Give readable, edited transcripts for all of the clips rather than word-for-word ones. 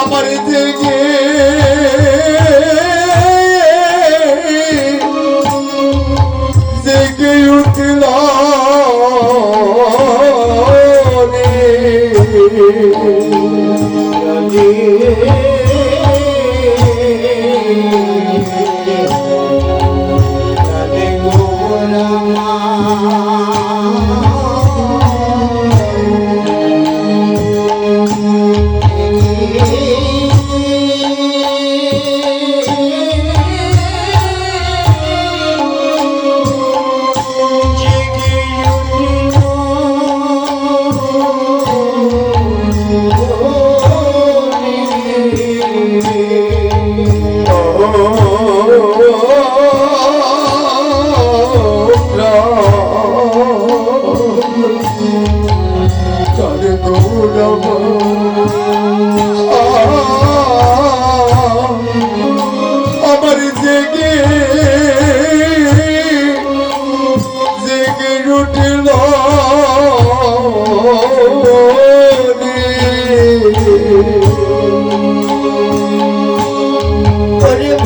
আমার দিকে জেগে উঠল আমার জেগে জেগে উঠল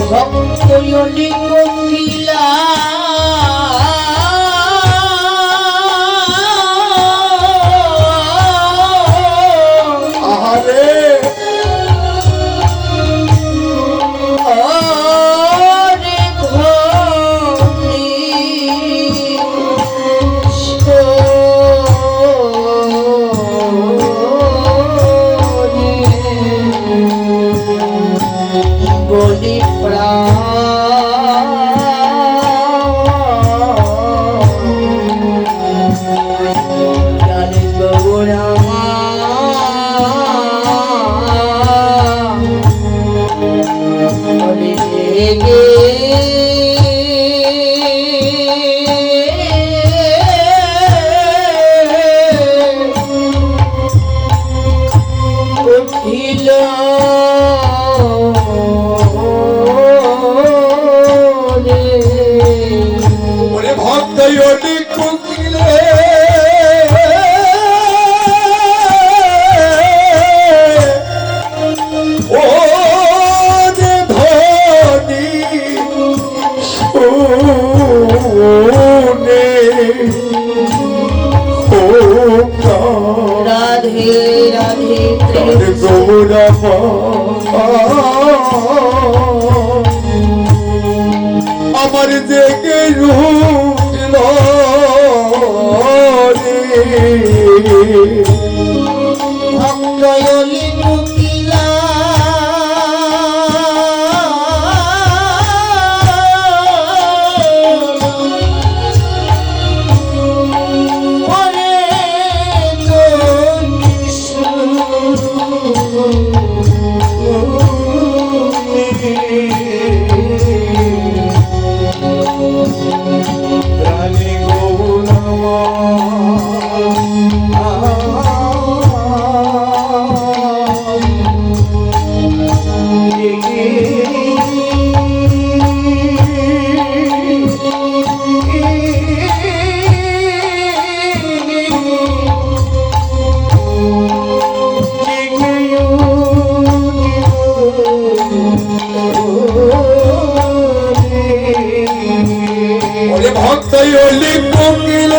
ভক্ত কোকিলা ভক্ত কোকিলে ও ধনী শোনে ও রাধে রাধে গৌরব আমার জেগে উঠল ভক্ত কোকিলা ভক্ত কোকিলে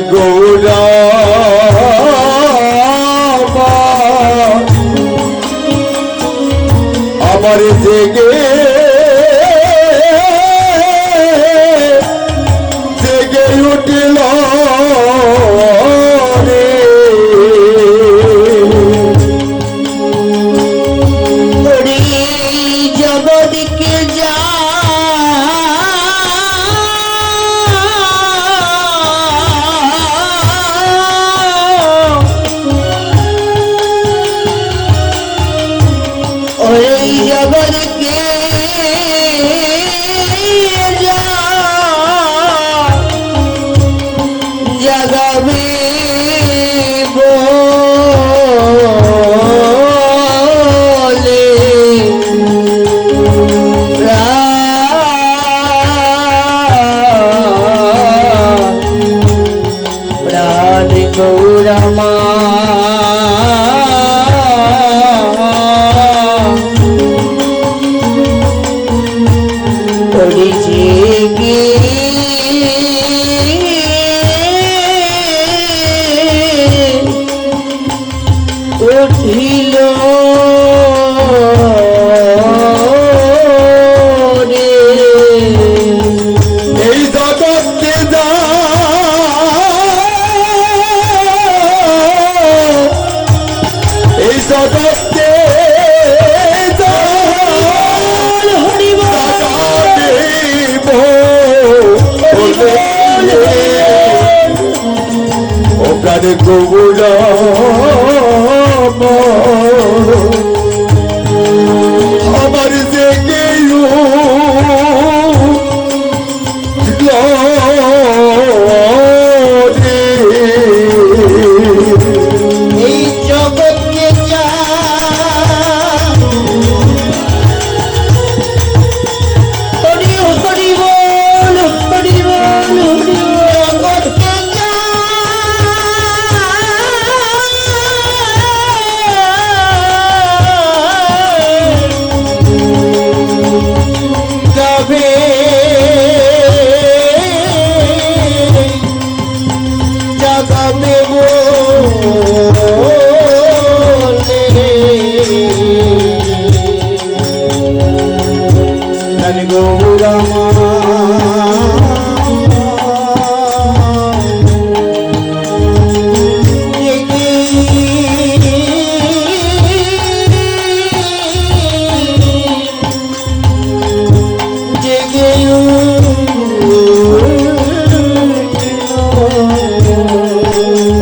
গৌরা আমার জেগে জেগে উঠল রে রামা ওরে জেগে উঠিল রে এই জগৎকে যা এই জগৎকে যা হরিব জাগাইব বলে ও প্রাণ গৌরাম আমার জেগে এই জগৎকে যা হরি হরি বল হরি বল হরি জগৎকে যা যাবে জাগাবে বলে ধন গৌরামা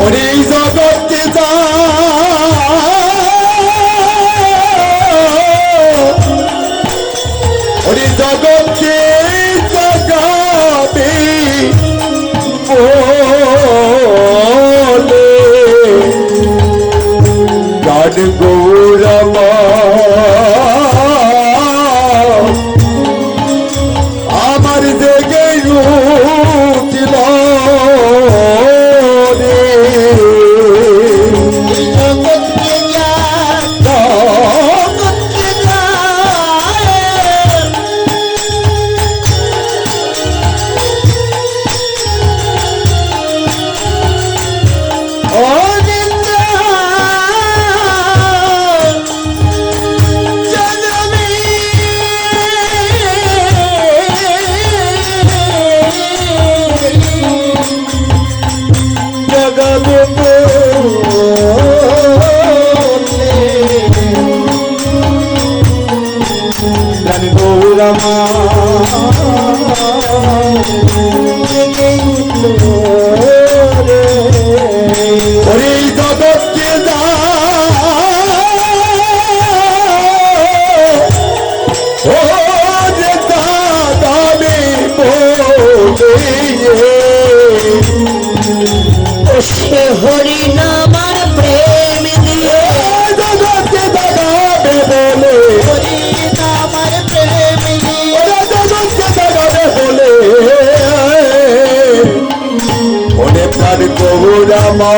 ওরে এই জগৎকে যা ওরে জগৎকে জাগাবে বলে গান গৌরামা আমার জেগে উঠিল রে জগৎকে যা জগৎকে যা ও জিন্দা জাগাবে জাগাবে বলে গান গৌরামা ওরে এই জগৎকে যা ও যে জাগাবে বলে সে হরি নামার প্রেম দিয়ে জগৎকে জাগাবে বলে হরি নামার প্রেম দিয়ে জগৎকে জাগাবে বলে ওরে প্রাণ গৌরামা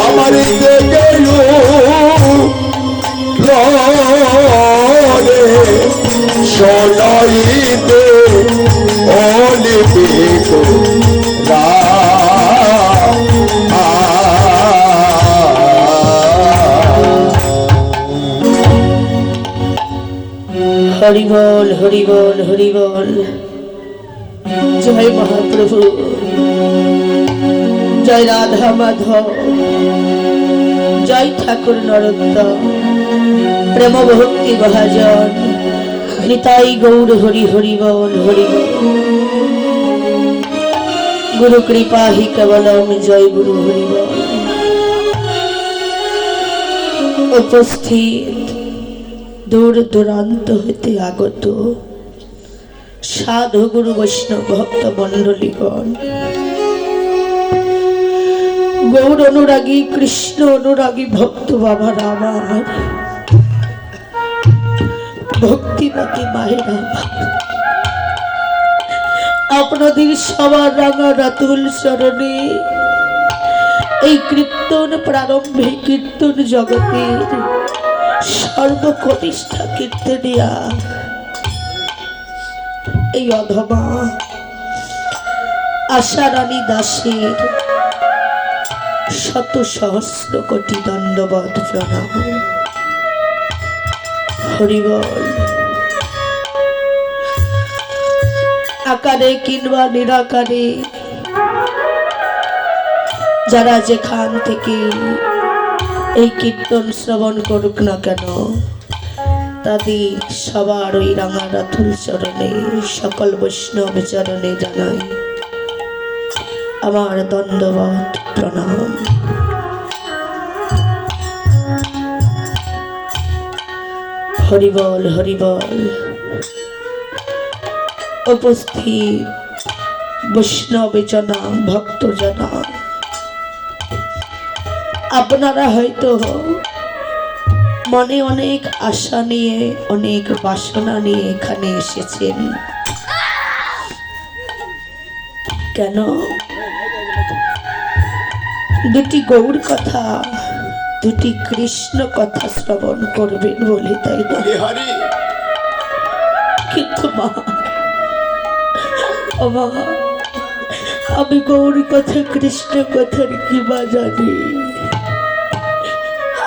আমার জেগে রে সোনাইতে অলিপি রা হরি বল হরি বল হরি বল জয় মহাপ্রভু জয় রাধা মাধব জয় ঠাকুর নরোত্তম প্রেম ভক্তি মহাজন নিতাই গৌর হরি হরি বল হরি বল গুরু কৃপা হি কেবলম জয় গুরু হরি বল উপস্থিত দূর দূরান্ত হইতে আগত সাধু গুরু বৈষ্ণব ভক্ত মণ্ডলীগণ গৌর অনুরাগী কৃষ্ণ অনুরাগী ভক্ত বাবার আমার ভক্তিমতী মায়েরা আপনাদের সবার রাঙা রাতুল চরণে এই কীর্তন প্রারম্ভে কীর্তন জগতের সর্বকনিষ্ঠা কীর্তনিয়া এই অধমা আশারানী দাসের শত সহস্র কোটি দণ্ডবত প্রণাম। হরিবল। আকারে কিংবা নিরাকারে যারা যেখান থেকে এই কীর্তন শ্রবণ করুক না কেন, তাদের সবার ওই রাঙা রাতুল চরণে সকল বৈষ্ণব চরণে জানাই আমার দণ্ডবত প্রণাম। হরিবল হরিবল। উপস্থিত বৈষ্ণব জনা, ভক্ত জনা, আপনারা হয়তো মনে অনেক আশা নিয়ে, অনেক বাসনা নিয়ে এখানে এসেছেন। কেন? দুটি গৌর কথা, দুটি কৃষ্ণ কথা শ্রবণ করবেন বলে, তাই না? কিন্তু মা, আমি গৌর কথা কৃষ্ণ কথার কিবা জানি,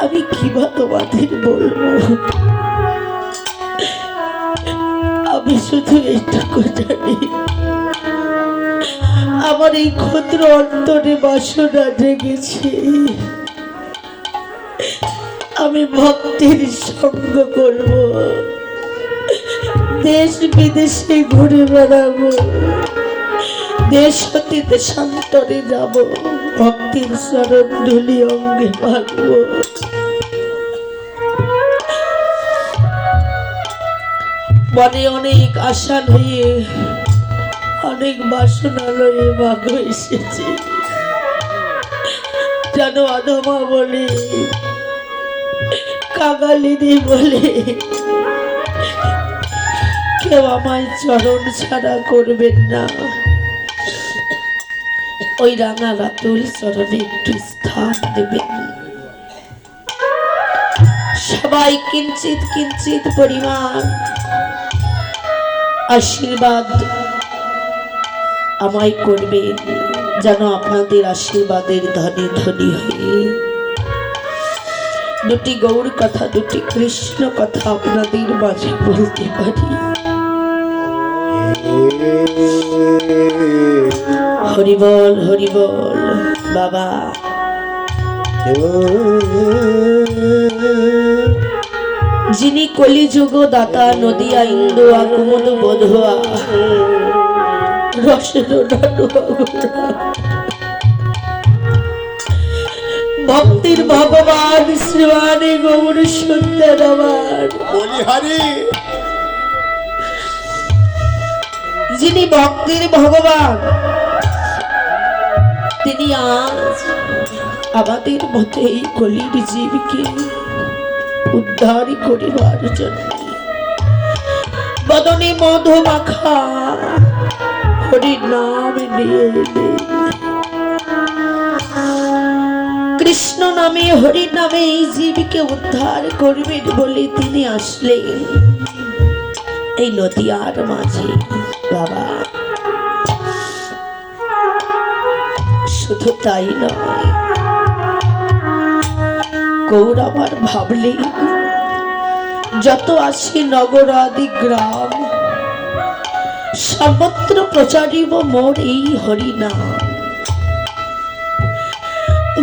আমি কিবা তোমাদের বলবো? আমি শুধু এইটুকু জানি, আমার এই ক্ষুদ্র অন্তরে বাসনা জেগেছে, আমি ভক্তির সঙ্গ করব, দেশ বিদেশে ঘুরে বেড়াবো, দেশ হতে দেশান্তরে যাব, ভক্তির শরণ ধুলি অঙ্গে ভাগব। মনে অনেক আশা লইয়ে, অনেক বাসনা লইয়ে ভাগ এসেছে। যেন আধমা বলে, কাঙালিনী বলে, কেউ আমায় চরণ ছাড়া করবেন না, ওই রাঙা রাতুল চরণে একটু স্থান দেবেন। সবাই কিঞ্চিত কিঞ্চিত পরিমাণ আশীর্বাদ আমায় করবেন, যেন আপনাদের আশীর্বাদের ধনী ধনী হয়ে দুটি গৌর কথা, দুটি কৃষ্ণ কথা আপনাদের মাঝে বলতে পারি। হরিবল হরিবল। বাবা, যিনি কলিযুগ দাতা, নদিয়া ইন্দুয়া কুমুদ বোধুয়া রসের ভক্তির ভগবান শ্রীমানে গৌর সুন্দর আমার বলিহারি, যিনি ভক্তির ভগবান, তিনি আজ আমাদের মতো এই কলির জীবকে উদ্ধার করিবার জন্য বদনে মধু মাখা হরির নাম নিয়ে এলেন। কৃষ্ণ নামে, হরি নামে এই জীবকে উদ্ধার করবেন বলে তিনি আসলেন এই নদিয়ার মাঝে। বাবা, শুধু তাই নয়, গৌর আমার ভাবলে যত আছে নগর আদি গ্রাম, সর্বত্র প্রচারিব মোর এই হরি নাম।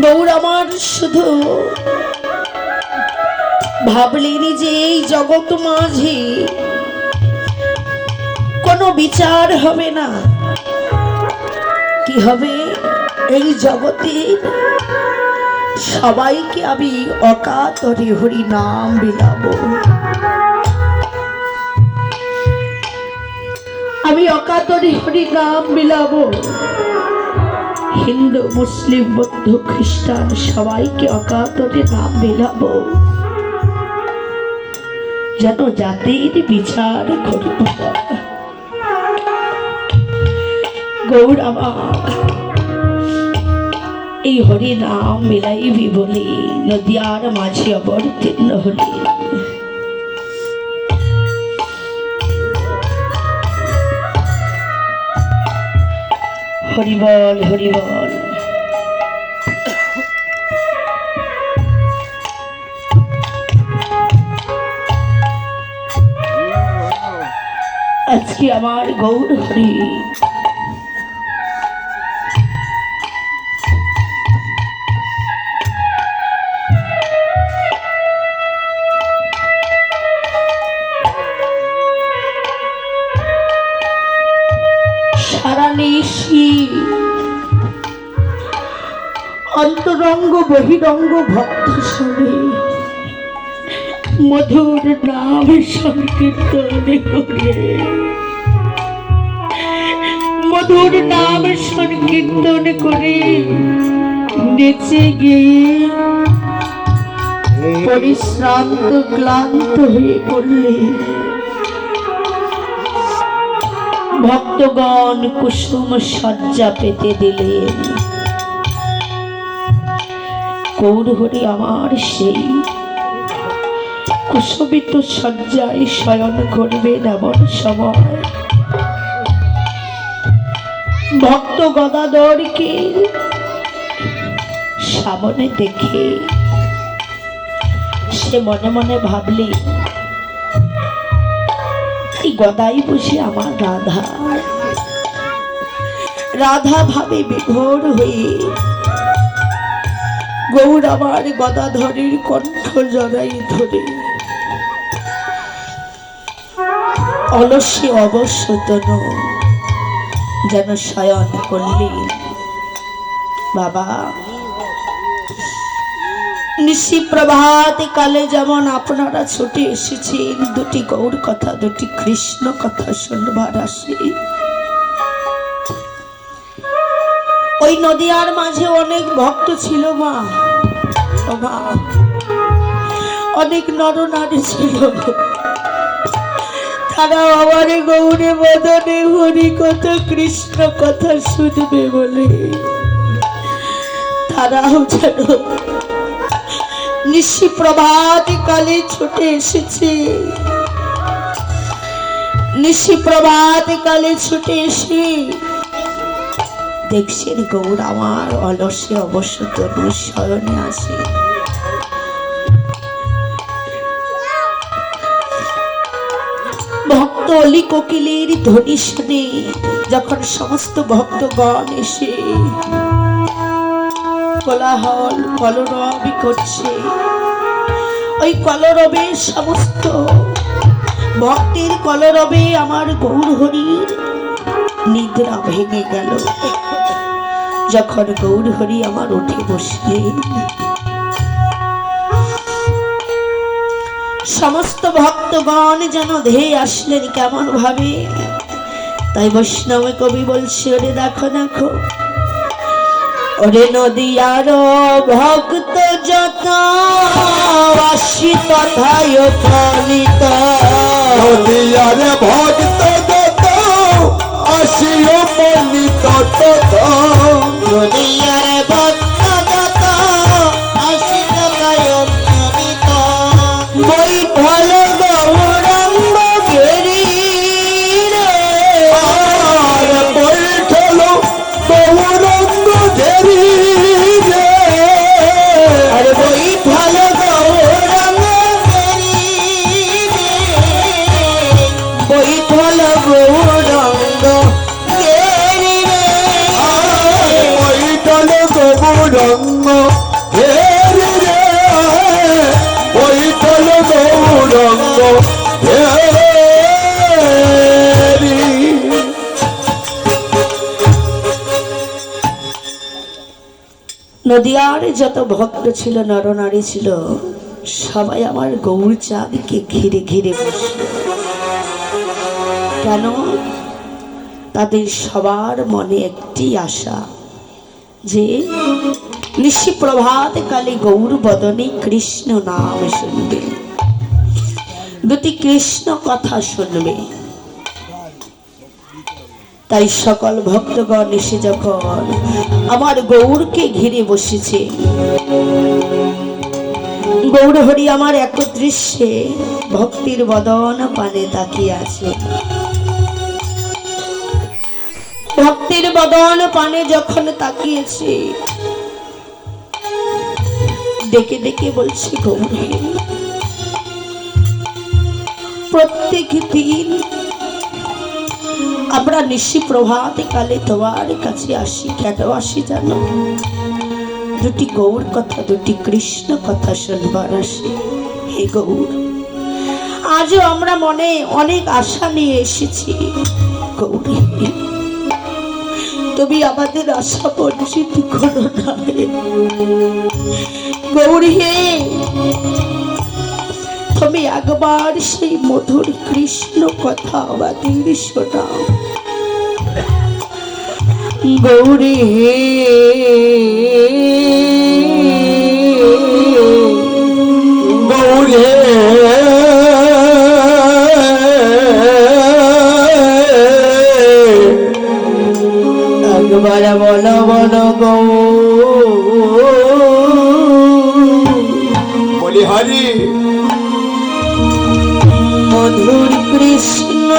গৌর আমার শুধু ভাবলেন যে এই জগৎ মাঝে কোনো বিচার হবে না। কি হবে? এই জগতে সবাইকে আমি অকাতরে হরি নাম বিলাবো, আমি অকাতরে হরি নাম বিলাবো। হিন্দু, মুসলিম, বৌদ্ধ, খ্রিস্টান সবাইকে অকাতরে নাম বিলাবো, যেন জাতির বিচার করব। গৌর আমার এই হরি নাম মিলাইবি বলে নদিয়ার মাঝে অবতীর্ণ হলি। হরিবল হরিবল। আজকে আমার গৌর হরি সারা নিশি অন্তরঙ্গ বহিরঙ্গ ভক্ত শুনে মধুর নাম সংকীর্তন করে, মধুর নাম সংকীর্তন করে নেচে গিয়ে পরিশ্রান্ত ক্লান্ত হয়ে পড়লে ভক্তগণ কুসুম সজ্জা পেতে দিলেন। গৌর হরি আমার সেই কুসুমিত সজ্জায় শয়ন করবেন এমন সময় ভক্ত গদাধরকে সামনে দেখে সে মনে মনে ভাবলে এই গদাই বসে আমার রাধা। রাধা ভাবে বিভোর হয়ে গৌর আমার গদাধরের কণ্ঠ জড়াই ধরে অলস্যে অবশ্যতন যেন শয়ন করলেন। বাবা, নিশি প্রভাত কালে যেমন আপনারা ছুটে এসেছেন দুটি গৌর কথা, দুটি কৃষ্ণ কথা শুনবার আসে, ওই নদিয়ার মাঝে অনেক ভক্ত ছিল মা, অনেক নরনারী ছিল। তারা আমার গৌরে বদনে হরি কথা কৃষ্ণ কথা শুনবে বলে তারাও যেন নিশি প্রভাত কালে ছুটে এসেছে। নিশি প্রভাত কালে ছুটে এসে দেখছেন গৌর আমার অলসে অবশ্য তরু শয়নে আসে। ভক্ত অলি কোকিলের ধ্বনি শুনে যখন সমস্ত ভক্তগণ এসে কোলাহল কলরব করছে, ওই কলরবে সমস্ত ভক্তের কলরবে আমার গৌর হরির নিদ্রা ভেঙে গেল। যখন গৌর হরি আমার উঠে বসলেন সমস্ত ভক্তগণ যেন ধেয়ে আসলেন কেমন ভাবে। তাই বৈষ্ণব কবি বলছে, ওরে দেখো দেখো ওরে নদিয়ার ভক্ত যত আসি তথায় প্রণীত, নদিয়ার ভক্ত যত আসিও প্রণীত তত, নদিয়ার ভক্ত যত আসি তথায় প্রণীত, বৈঠল গৌরাঙ্গ ঘেরি রে, আর বৈঠল গৌরাঙ্গ ঘেরি রে, আর বৈঠল গৌরাঙ্গ ঘেরি রে, বৈঠল গৌরাঙ্গ ঘেরি রে, বৈঠল গৌরাঙ্গ ঘেরি রে, বৈঠল গৌরাঙ্গ ঘেরি। নদিয়ার যত ভক্ত ছিল নরনারী ছিল সবাই আমার গৌর চাঁদকে ঘিরে ঘিরে বসল। কেন? তাদের সবার মনে একটি আশা যে নিশি প্রভাত কালে গৌর বদনে কৃষ্ণ নাম শুনবে, দুটি কৃষ্ণ কথা শুনবে। তাই সকল ভক্তগণ এসে যখন আমার গৌরকে ঘিরে বসেছে, গৌর হরি আমার এক দৃশ্যে ভক্তির বদন পানে তাকিয়ে আছে। ভক্তির বদন পানে যখন তাকিয়েছে, ডেকে ডেকে বলছে, গৌরী, প্রত্যেক দিন আমরা নিশি প্রভাতে কালে তোমার কাছে আসি। কেন আসি জানো? দুটি গৌর কথা, দুটি কৃষ্ণ কথা শুনবার আসি। হে গৌর, আজও আমরা মনে অনেক আশা নিয়ে এসেছি। গৌরী, তুমি আমাদের আশা বঞ্চিত করো না। গৌরী, তুমি একবার সেই মধুর কৃষ্ণ কথা আমাদের শোনাও। গৌরী হে, গৌরী একবার বলো বলো গৌ। বলি হরি, মধুর কৃষ্ণ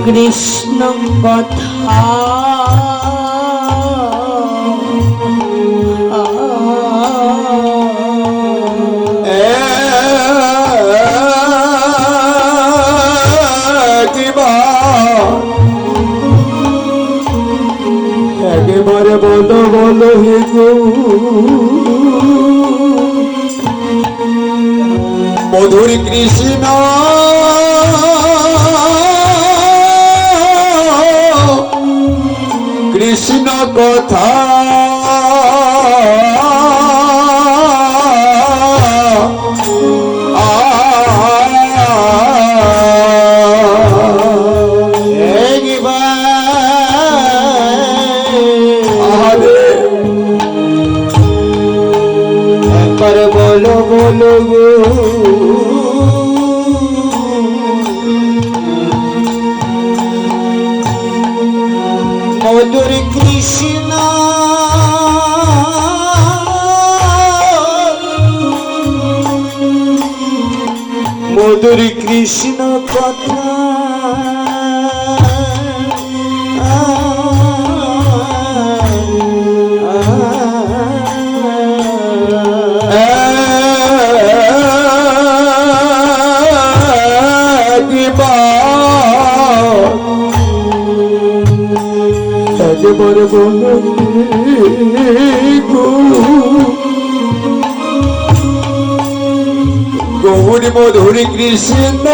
কৃষ্ণ কথা একেবারে বলো বলো হে গো। মধুর কৃষ্ণ কৃষ্ণ কথা একবার বলো বলো গো। মধুর কৃষ্ণ মধুর কৃষ্ণ কথা একবার বলো গো। গৌর মধুর কৃষ্ণ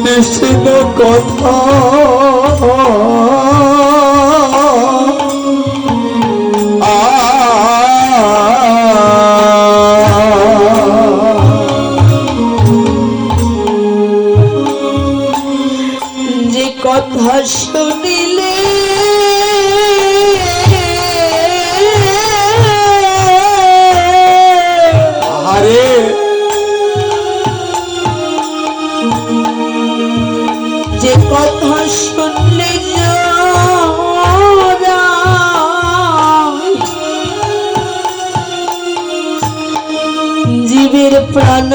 কৃষ্ণ কথা যে কথা শুনিলে আরে যে কথা শুনলে জীবের প্রাণ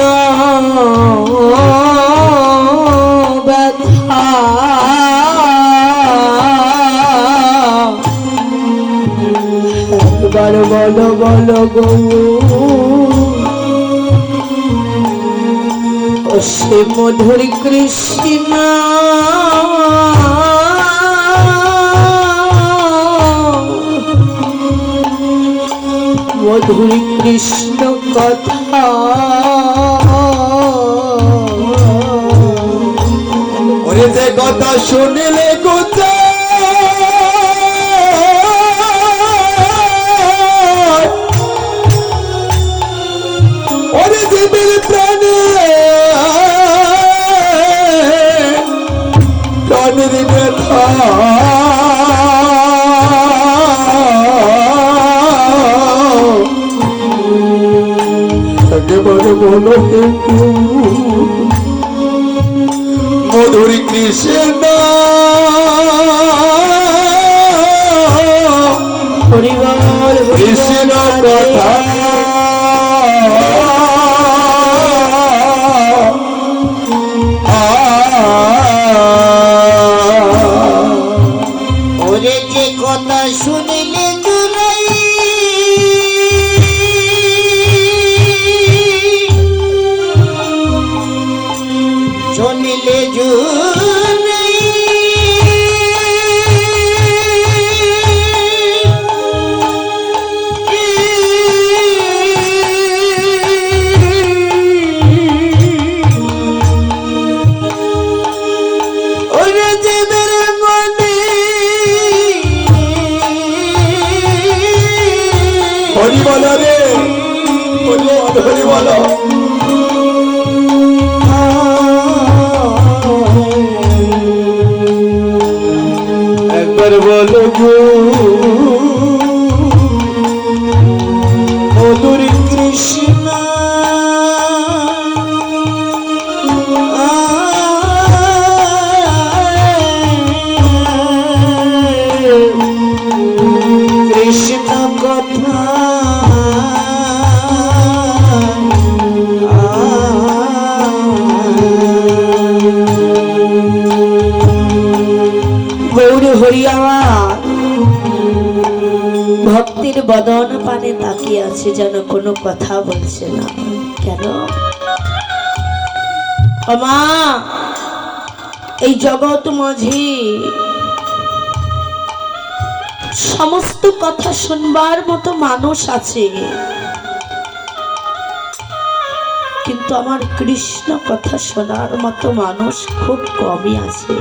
ব্যথা একবার বলো বলো গো। ও সে মধুর কৃষ্ণ মধুর কৃষ্ণ কথা ওরে যে কথা শুনিলে গোচা ওরে জীবের প্রাণে একেবারে বলো মধুর কৃষ্ণ হরিবল কৃষ্ণ কথা ওরে যে কথা শুনিলে দুরাই শুনিলে জুরাই ওরে দেবের মনে হরি বলো রে হরি বলো একবার বলো গো মধুর কৃষ্ণ কৃষ্ণ কথা গৌর হরিয়া ভক্তির বদন পানে তাকিয়ে আছে, যেন কোনো কথা বলছে না। কেন মা এই জগৎ মাঝে সমস্ত কথা শুনবার মতো মানুষ আছে, কিন্তু আমার কৃষ্ণ কথা শোনার মতো মানুষ খুব কমই আছে।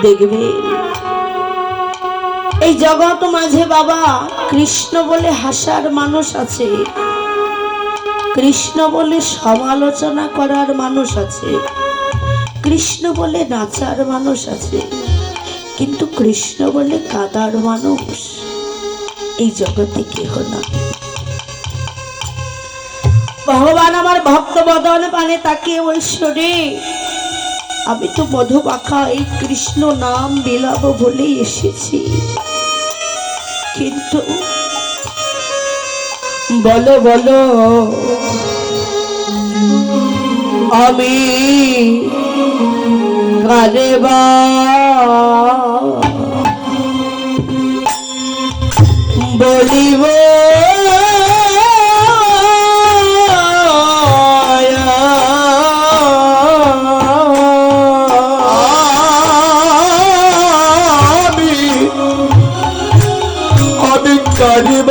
দেখবে এই জগৎ মাঝে বাবা কৃষ্ণ বলে হাসার মানুষ আছে, কৃষ্ণ বলে সমালোচনা করার মানুষ আছে, কৃষ্ণ বলে নাচার মানুষ আছে, কিন্তু কৃষ্ণ বলে কাদার মানুষ এই জগতে কেহ না। ভগবান আমার ভক্ত বদন পানে তাকিয়ে বলছো রে, আমি তো মধুমাখা এই কৃষ্ণ নাম বিলাবো বলেই এসেছি, কিন্তু বলো বলো আমি কারে বা বলিব কারিব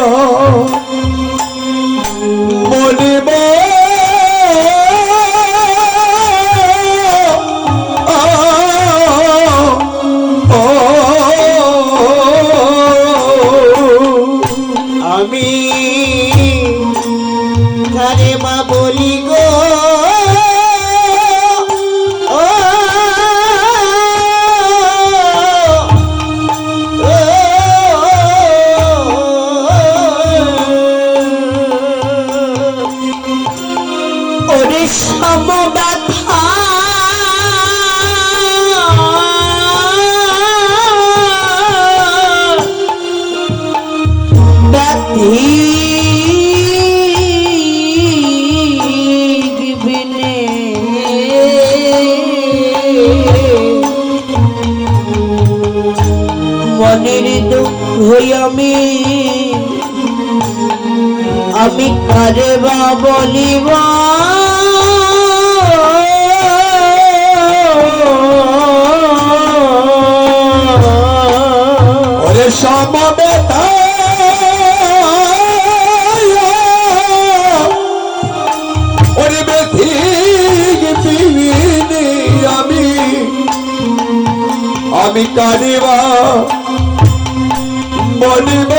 বলিব আমি কারে মা বলি গো সমব্যথা ব্যথি বিনে মনের দুঃখ আমি কারে বা বলিবা সমবেতা ওরে বেঠিক পিবিনি আমি কারিবা বলিব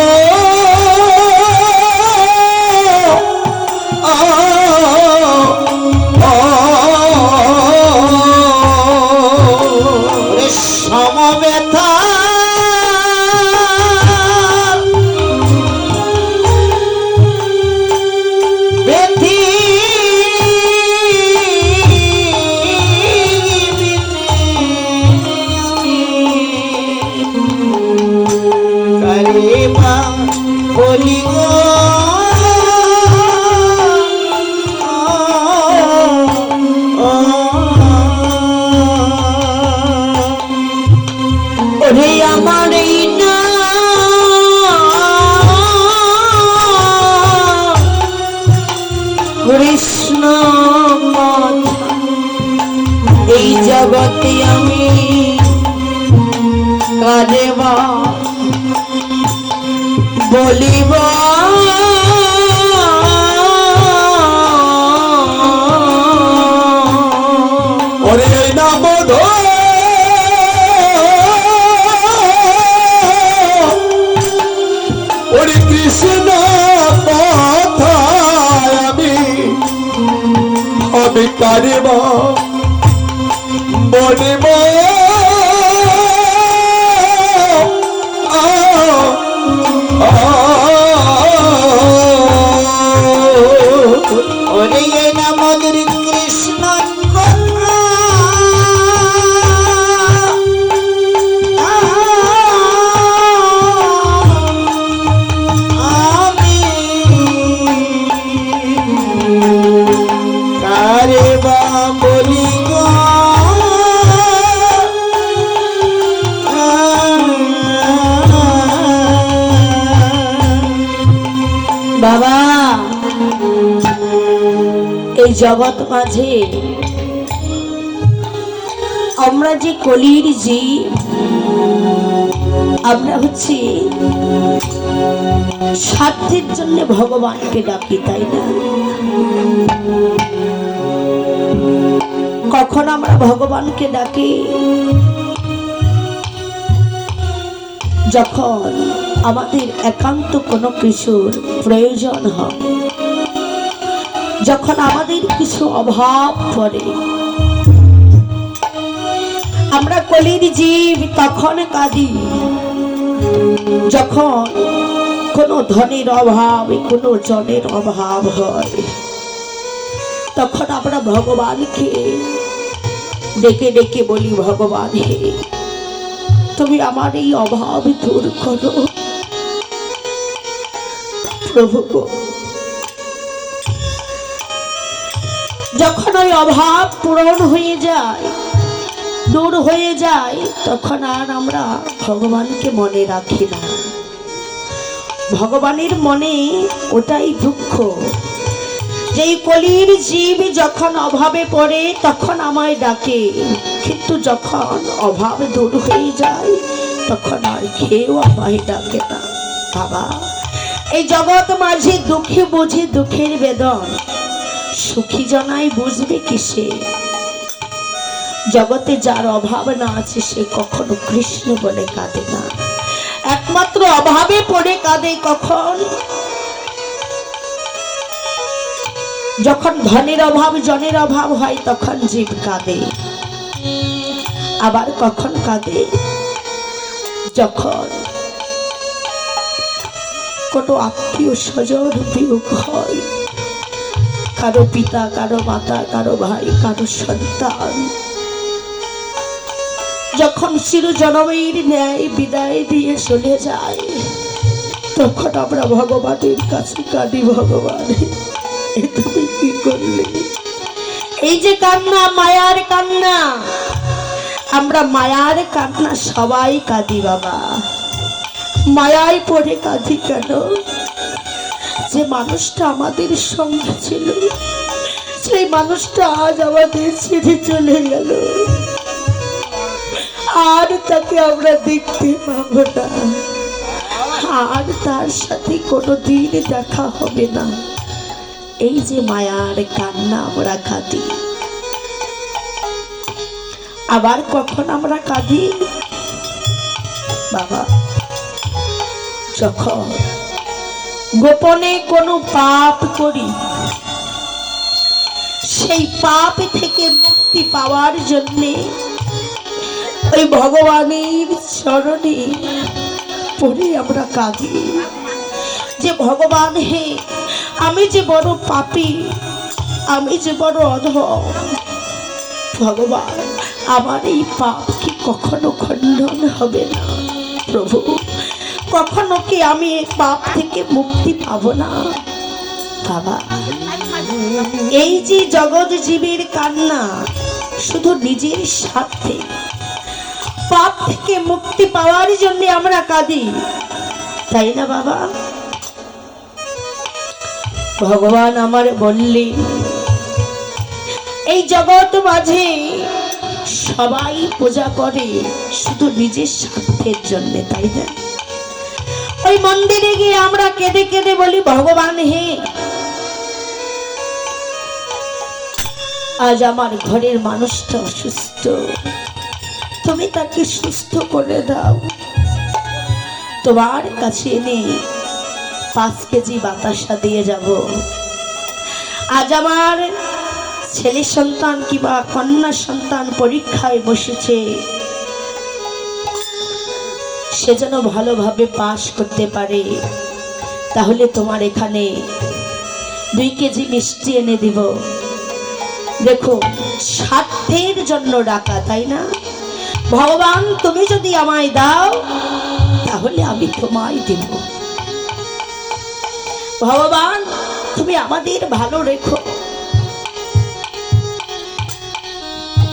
বলিব ওরে নাম ওরে কৃষ্ণ কথায় আমি কারিব বলিব ওরে না মধুর কৃষ্ণ কথা আমি কারে বা বলি গো বাবা এই জগৎ মাঝে আমরা যে কলির জীব আমরা হচ্ছে স্বার্থের জন্য ভগবানকে ডাকি, তাই না? কখন আমরা ভগবানকে ডাকি? যখন আমাদের একান্ত কোনো কিছুর প্রয়োজন হয়, যখন আমাদের কিছু অভাব পড়ে। আমরা কলির জীব তখন কাঁদি যখন কোনো ধনের অভাব, কোনো জনের অভাব হয়। তখন আমরা ভগবানকে ডেকে ডেকে বলি, ভগবান হে তুমি আমার এই অভাব দূর করো। প্রভু গো, যখন ওই অভাব পূরণ হয়ে যায়, দূর হয়ে যায়, তখন আর আমরা ভগবানকে মনে রাখি না। ভগবানের মনে ওটাই দুঃখ, যেই কলির জীব যখন অভাবে পড়ে তখন আমায় ডাকে, কিন্তু যখন অভাব দূর হয়ে যায় তখন আর কেউ আমায় ডাকে না। বাবা, এই জগৎ মাঝে দুঃখে বুঝে দুঃখের বেদন, সুখী জনাই বুঝবে কিসে? জগতে যার অভাব না আছে সে কখনো কৃষ্ণ বলে কাঁদে না। একমাত্র অভাবে পড়ে কাঁদে কখন? যখন ধনের অভাব, জনের অভাব হয় তখন জীব কাঁদে। আবার কখন কাঁদে? যখন কোনো আত্মীয় স্বজন বিয়োগ হয়, কারো পিতা, কারো মাতা, কারো ভাই, কারো সন্তান যখন চিরজনমের ন্যায় বিদায় দিয়ে চলে যায়, তখন আমরা ভগবানের কাছে কাঁদি, ভগবান এ তুমি কি করলে? এই যে কান্না, মায়ার কান্না, আমরা মায়ার কান্না সবাই কাঁদি বাবা। মায়ায় পড়ে কাঁদি কেন? যে মানুষটা আমাদের সঙ্গে ছিল, সেই মানুষটা আজ আমাদের ছেড়ে চলে গেল, আর তাকে আমরা দেখতে পাবো না, আর তার সাথে কোনোদিন দেখা হবে না। এই যে মায়ার কান্না আমরা কাঁদি। আবার কখন আমরা কাঁদি বাবা? যখন গোপনে কোনো পাপ করি, সেই পাপ থেকে মুক্তি পাওয়ার জন্যে ওই ভগবানের চরণে পড়ে আমরা কাঁদি যে ভগবান হে, আমি যে বড় পাপী, আমি যে বড় অধম, ভগবান আমার এই পাপ কি কখনো খণ্ডন হবে না? প্রভু, কখনো কি আমি এই পাপ থেকে মুক্তি পাবো না? বাবা, এই যে জগৎ জীবের কান্না শুধু নিজের স্বার্থে, পাপ থেকে মুক্তি পাওয়ার জন্য আমরা কাঁদি, তাই না বাবা? ভগবান আমার বললেন, এই জগৎ মাঝে সবাই পূজা করে শুধু নিজের স্বার্থের জন্য, তাই না? ওই মন্দিরে গিয়ে আমরা কেঁদে কেঁদে বলি, ভগবান হে, আজ আমার ঘরের মানুষটা অসুস্থ, তুমি তাকে সুস্থ করে দাও। তোমার কাছে এনে 5 কেজি বাতাসা দিয়ে যাব। আজ আমার ছেলে সন্তান কিংবা কন্যা সন্তান পরীক্ষায় বসেছে, সে যেন ভালোভাবে পাস করতে পারে, তাহলে তোমার এখানে 2 কেজি মিষ্টি এনে দিব। দেখো, স্বার্থের জন্য ডাকা, তাই না? ভগবান তুমি যদি আমায় দাও তাহলে আমি তোমায় দেব। ভগবান তুমি আমাদের ভালো রেখো।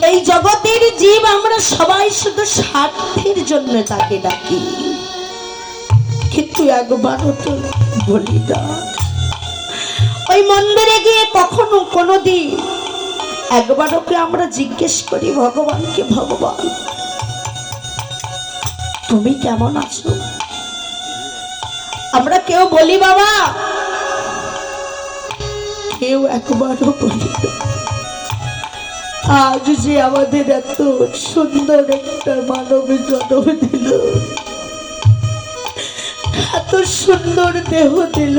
এই জগতের জীব আমরা সবাই শুধু স্বার্থের জন্য তাকে ডাকি, কিন্তু একবারও তো বলি না। ওই মন্দিরে গিয়ে কখনো কোনোদিন একবারও কি আমরা জিজ্ঞেস করি ভগবানকে, ভগবান তুমি কেমন আছো? আমরা কেউ বলি বাবা? কেউ একবারও বলি না। আজ যে আমাদের এত সুন্দর একটা মানব জন্ম দিল, এত সুন্দর দেহ দিল,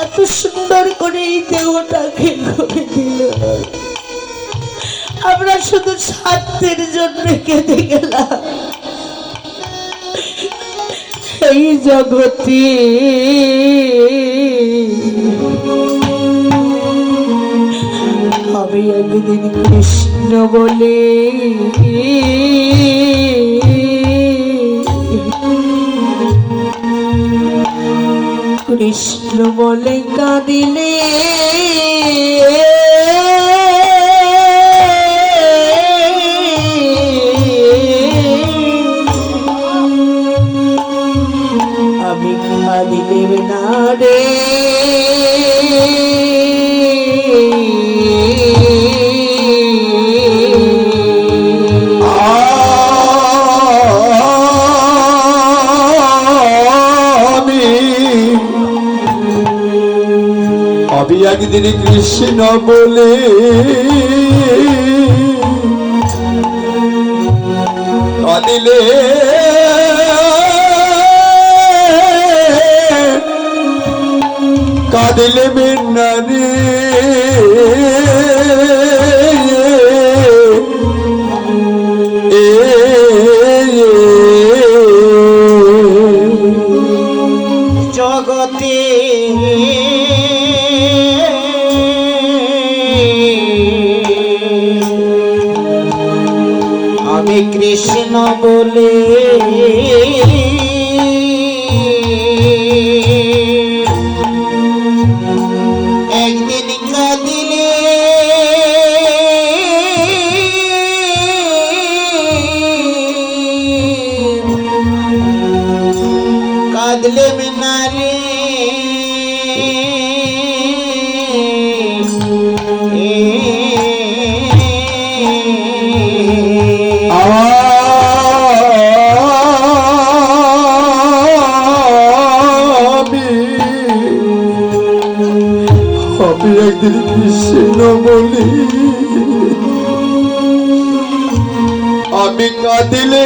এত সুন্দর করে এই দেহটাকে করে দিল, আমরা শুধু স্বার্থের জন্য কেঁদে গেলাম। এই জগতে আমি একদিন কৃষ্ণ বলে কৃষ্ণ বলে কাঁদিলে আমি কাঁদিলে না রে, আমি একদিন কৃষ্ণ বলে কাঁদিলে কাঁদিলে মিন্নারে জগতে আমি কৃষ্ণ বলে একদিন কাঁদিলে কাঁদলে মিনারে আমি একদিন কৃষ্ণ বলি আমি কাঁদিলে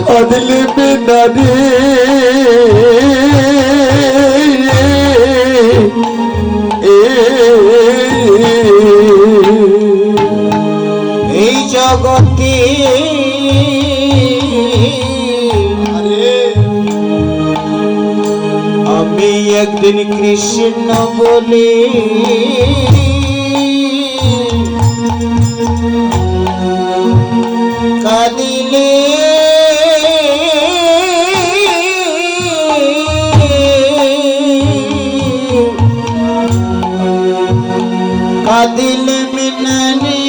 কাঁদিলে বেনারে এই জগতে আমি একদিন কৃষ্ণ বলে কাঁদিলে কাঁদিলে মিনারে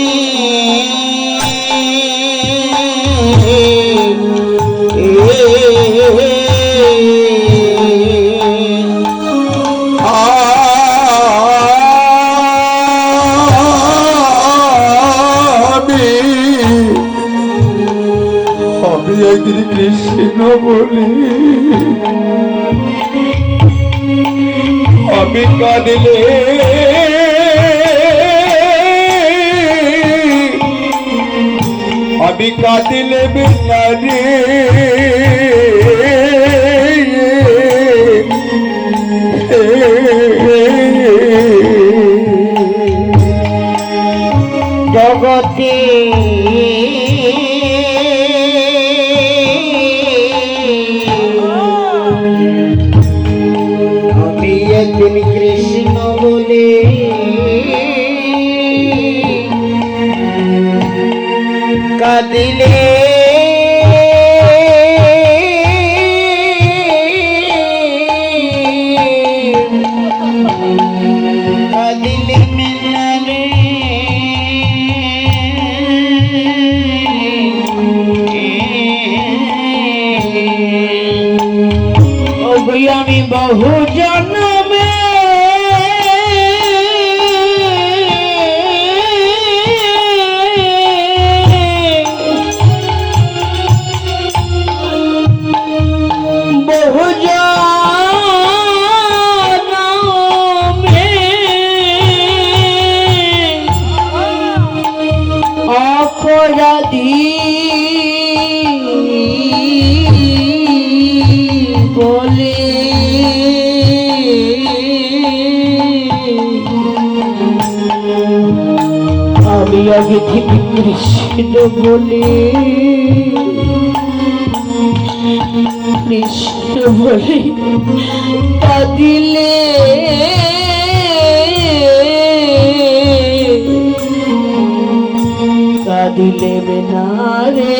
কৃষ্ণ বলি আমি কাঁদিলে আমি কাঁদিলে বিনারে জগতে আমি একদিন কৃষ্ণ বলে কাঁদিলে কাঁদিলে মিলারে আমি বহু জন্মে বহু জন্মে অপরাধী বলে আমি আগে থেকে কৃষ্ণ বলে কৃষ্ণ বলে কাঁদিলে কাঁদিলে বেনারে